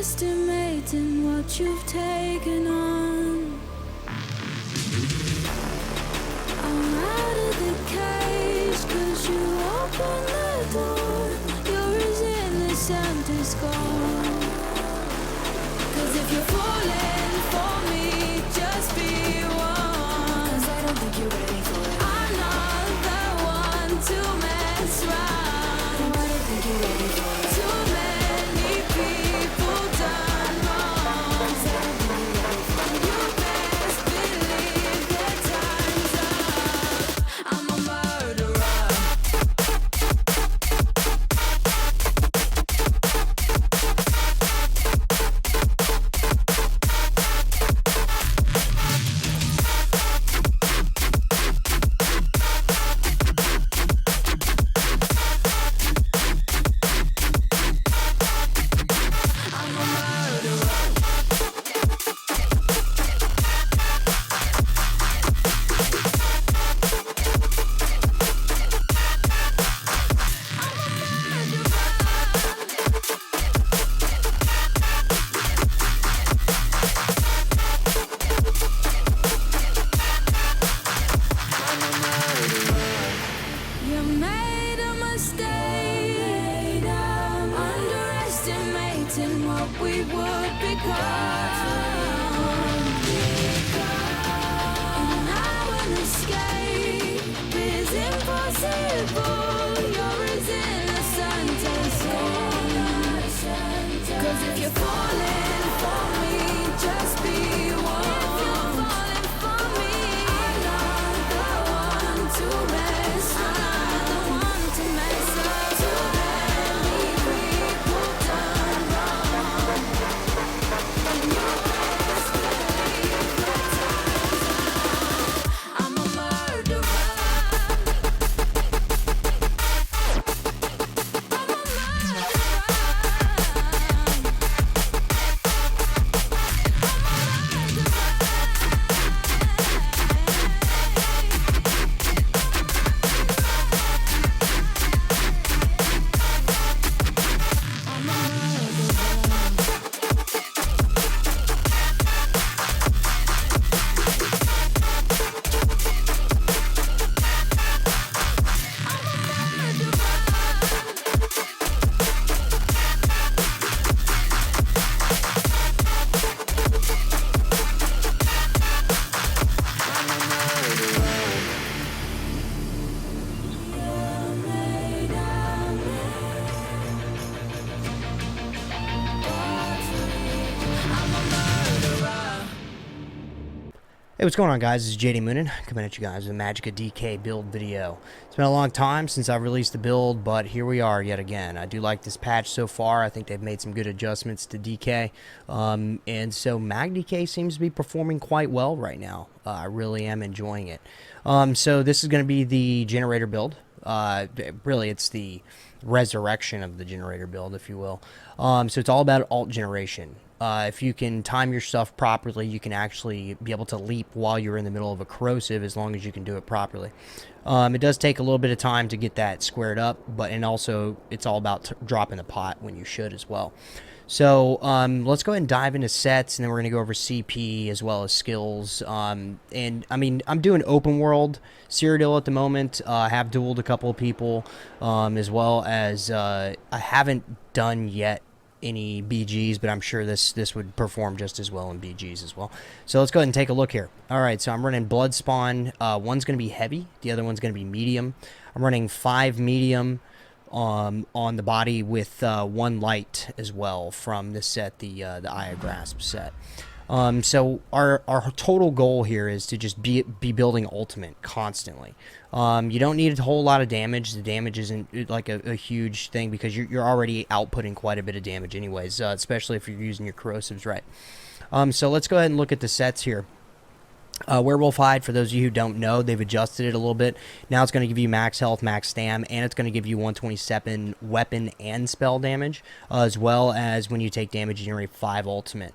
underestimating what you've taken on. I'm out of the cage, 'cause you opened the door. You're as innocent as gold. 'Cause if you're falling for me, just be one. 'Cause I don't think you're ready for it. I'm not the one to mess around. No, I don't think you're ready for it. Too many people done wrong. 'Cause I don't think you're ready for it. You best believe that time's up. I'm a murderer. You made a mistake, underestimating what we would become. And now an escape is impossible. You're as innocent as gold. 'Cause if you're falling for me, just be one. If you're falling for me, I'm not the one to mess around. The one to mess up. Too many people done wrong. And you best believe that time's up. I'm a murderer. I'm a murderer. Hey, what's going on, guys? This is JD Moonin coming at you guys with a Magicka DK build video. It's been a long time since I've released the build, but here we are yet again. I do like this patch so far. I think they've made some good adjustments to DK, and so Mag DK seems to be performing quite well right now. I really am enjoying it. So this is going to be the generator build. Really, it's the resurrection of the generator build, if you will. So it's all about alt generation. If you can time your stuff properly, you can actually be able to leap while you're in the middle of a corrosive, as long as you can do it properly. It does take a little bit of time to get that squared up, and also it's all about dropping the pot when you should as well. So let's go ahead and dive into sets, and then we're going to go over CP as well as skills. And I mean, I'm doing open world Cyrodiil at the moment. I have dueled a couple of people, as well as I haven't done yet any BGs, but I'm sure this would perform just as well in BGs as well. So let's go ahead and take a look here. All right, so I'm running Blood Spawn. One's going to be heavy, the other one's going to be medium. I'm running 5 medium on the body with 1 light as well from this set, the Eye of Grasp set. So our total goal here is to just be building ultimate constantly. You don't need a whole lot of damage. The damage isn't like a huge thing, because you're already outputting quite a bit of damage anyways, especially if you're using your corrosives right. So let's go ahead and look at the sets here. Werewolf Hide, for those of you who don't know, they've adjusted it a little bit. Now it's going to give you max health, max stam, and it's going to give you 127 weapon and spell damage, as well as when you take damage, you generate 5 ultimate.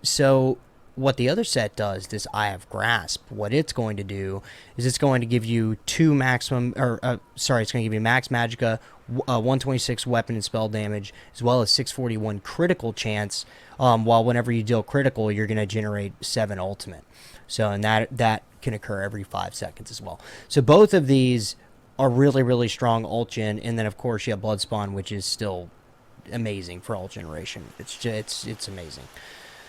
So what the other set does, this Eye of Grasp, what it's going to do is it's going to give you 2 maximum, or sorry, it's going to give you max magicka, 126 weapon and spell damage, as well as 641 critical chance. While whenever you deal critical, you're going to generate 7 ultimate. So, and that can occur every 5 seconds as well. So both of these are really, really strong ult gen. And then, of course, you have Blood Spawn, which is still amazing for ult generation. It's amazing.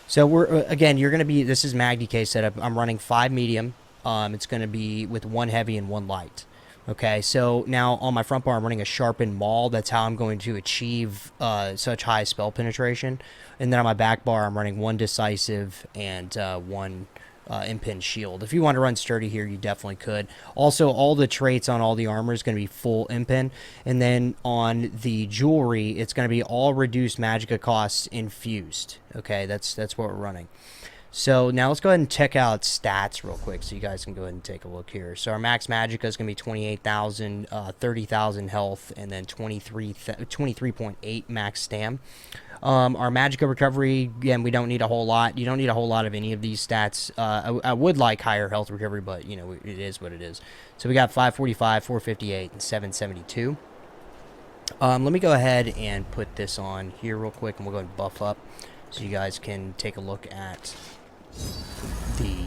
So again, you're going to be, this is MagDK setup. I'm running 5 medium. It's going to be with 1 heavy and 1 light. Okay, so now on my front bar, I'm running a sharpened maul. That's how I'm going to achieve such high spell penetration. And then on my back bar, I'm running 1 decisive and 1 impin shield. If you want to run sturdy here, you definitely could. Also, all the traits on all the armor is going to be full impin. And then on the jewelry, it's going to be all reduced magicka costs infused. Okay, that's what we're running. So now let's go ahead and check out stats real quick so you guys can go ahead and take a look here. So our max magicka is going to be 28,000, 30,000 health, and then 23.8 max stam. Our magicka recovery, again, we don't need a whole lot. You don't need a whole lot of any of these stats. I would like higher health recovery, but, you know, it is what it is. So we got 545, 458, and 772. Let me go ahead and put this on here real quick, and we'll go ahead and buff up so you guys can take a look at the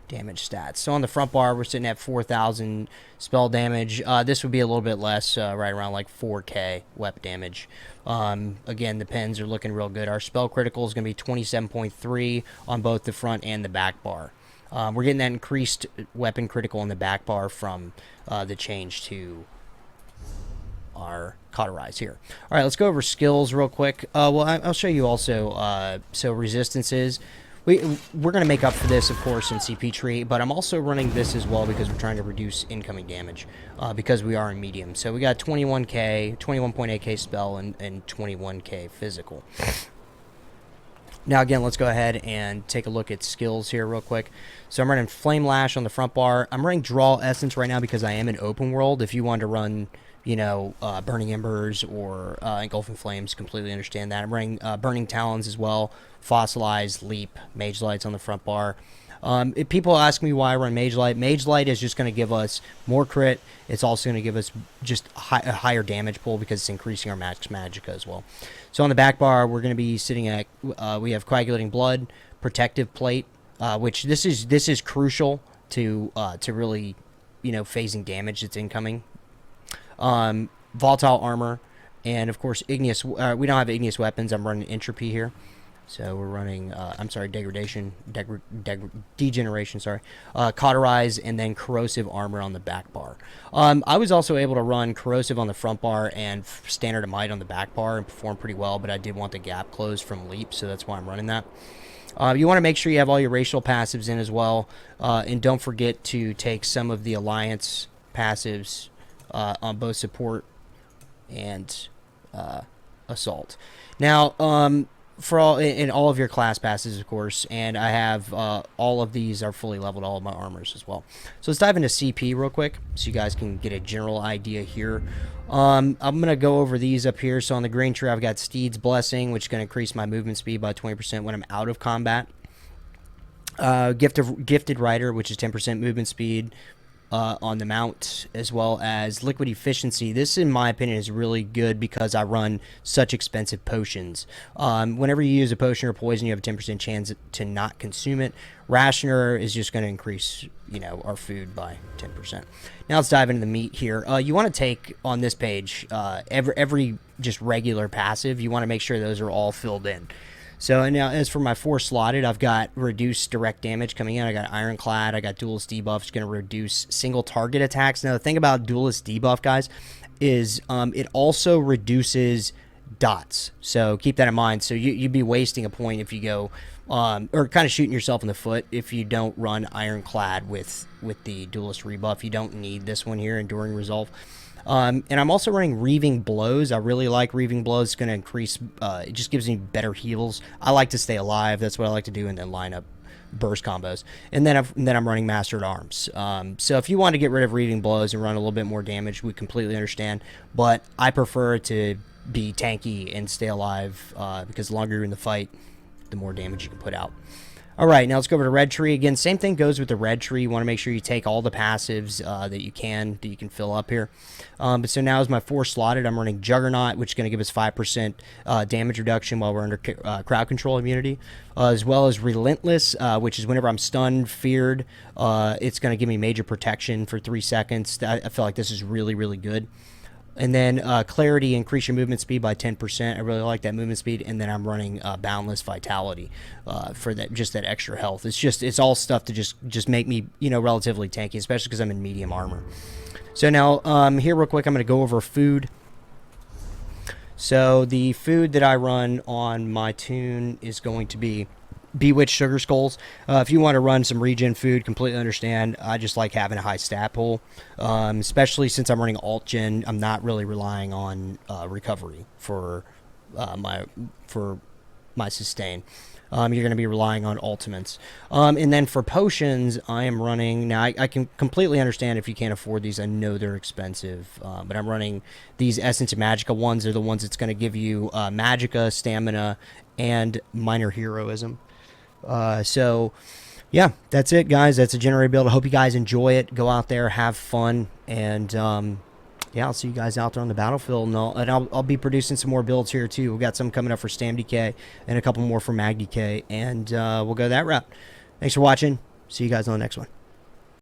damage stats. So on the front bar, we're sitting at 4,000 spell damage. This would be a little bit less, right around like 4k weapon damage. Again, the pens are looking real good. Our spell critical is going to be 27.3 on both the front and the back bar. We're getting that increased weapon critical on the back bar from the change to our cauterize here. All right, let's go over skills real quick. Well, I'll show you also. So resistances. We're going to make up for this, of course, in CP tree, but I'm also running this as well because we're trying to reduce incoming damage because we are in medium. So we got 21k, 21.8k spell, and 21k physical. Now, again, let's go ahead and take a look at skills here real quick. So I'm running Flame Lash on the front bar. I'm running Draw Essence right now because I am in open world. If you want to run, you know, Burning Embers or Engulfing Flames, completely understand that. I'm running Burning Talons as well, Fossilize, Leap, Mage Lights on the front bar. If people ask me why I run Mage Light, Mage Light is just going to give us more crit. It's also going to give us just a higher damage pool because it's increasing our max magicka as well. So on the back bar, we're going to be sitting at, we have Coagulating Blood, Protective Plate, which this is crucial to really, you know, phasing damage that's incoming. Volatile Armor, and of course Igneous. We don't have Igneous weapons. I'm running Entropy here. So we're running, I'm sorry, Degeneration, sorry. Cauterize, and then Corrosive Armor on the back bar. I was also able to run Corrosive on the front bar and Standard of Might on the back bar and perform pretty well, but I did want the gap closed from Leap, so that's why I'm running that. You want to make sure you have all your racial passives in as well, and don't forget to take some of the Alliance passives on both support and assault. Now, for all in all of your class passes, of course, and I have all of these are fully leveled, all of my armors as well. So let's dive into CP real quick so you guys can get a general idea here. I'm going to go over these up here. So on the green tree, I've got Steed's Blessing, which is going to increase my movement speed by 20% when I'm out of combat. Gifted Rider, which is 10% movement speed on the mount, as well as Liquid Efficiency. This, in my opinion, is really good because I run such expensive potions. Whenever you use a potion or poison, you have a 10% chance to not consume it. Rationer is just going to increase, you know, our food by 10%. Now let's dive into the meat here. You want to take on this page every just regular passive. You want to make sure those are all filled in. So now, as for my 4 slotted, I've got reduced direct damage coming in. I got Ironclad. I got Duelist debuff. It's going to reduce single target attacks. Now, the thing about Duelist debuff, guys, is it also reduces dots. So keep that in mind. So you'd be wasting a point if you go, or kind of shooting yourself in the foot if you don't run Ironclad with the Duelist rebuff. You don't need this one here, Enduring Resolve. And I'm also running Reaving Blows. I really like Reaving Blows. It's going to increase, it just gives me better heals. I like to stay alive. That's what I like to do, and then line up burst combos. And then I'm running Mastered Arms. So if you want to get rid of Reaving Blows and run a little bit more damage, we completely understand. But I prefer to be tanky and stay alive because the longer you're in the fight, the more damage you can put out. All right, now let's go over to red tree. Again, same thing goes with the red tree. You want to make sure you take all the passives that you can fill up here. But so now as my 4 slotted, I'm running Juggernaut, which is going to give us 5% damage reduction while we're under crowd control immunity, as well as Relentless, which is whenever I'm stunned, feared, it's going to give me major protection for 3 seconds. I feel like this is really, really good. And then Clarity, increase your movement speed by 10%. I really like that movement speed. And then I'm running Boundless Vitality for that, just that extra health. It's all stuff to just make me, relatively tanky, especially because I'm in medium armor. So now here real quick, I'm going to go over food. So the food that I run on my tune is going to be Bewitched Sugar Skulls. If you want to run some regen food, completely understand. I just like having a high stat pool, especially since I'm running alt gen. I'm not really relying on recovery for my sustain. You're going to be relying on ultimates. And then for potions, I am running... Now, I can completely understand if you can't afford these. I know they're expensive. But I'm running these Essence of Magicka ones. They're the ones that's going to give you Magicka, Stamina, and Minor Heroism. So, yeah, that's it, guys. That's a generator build. I hope you guys enjoy it. Go out there, have fun, and... yeah, I'll see you guys out there on the battlefield, and I'll be producing some more builds here, too. We've got some coming up for Stam DK and a couple more for Mag DK, and we'll go that route. Thanks for watching. See you guys on the next one.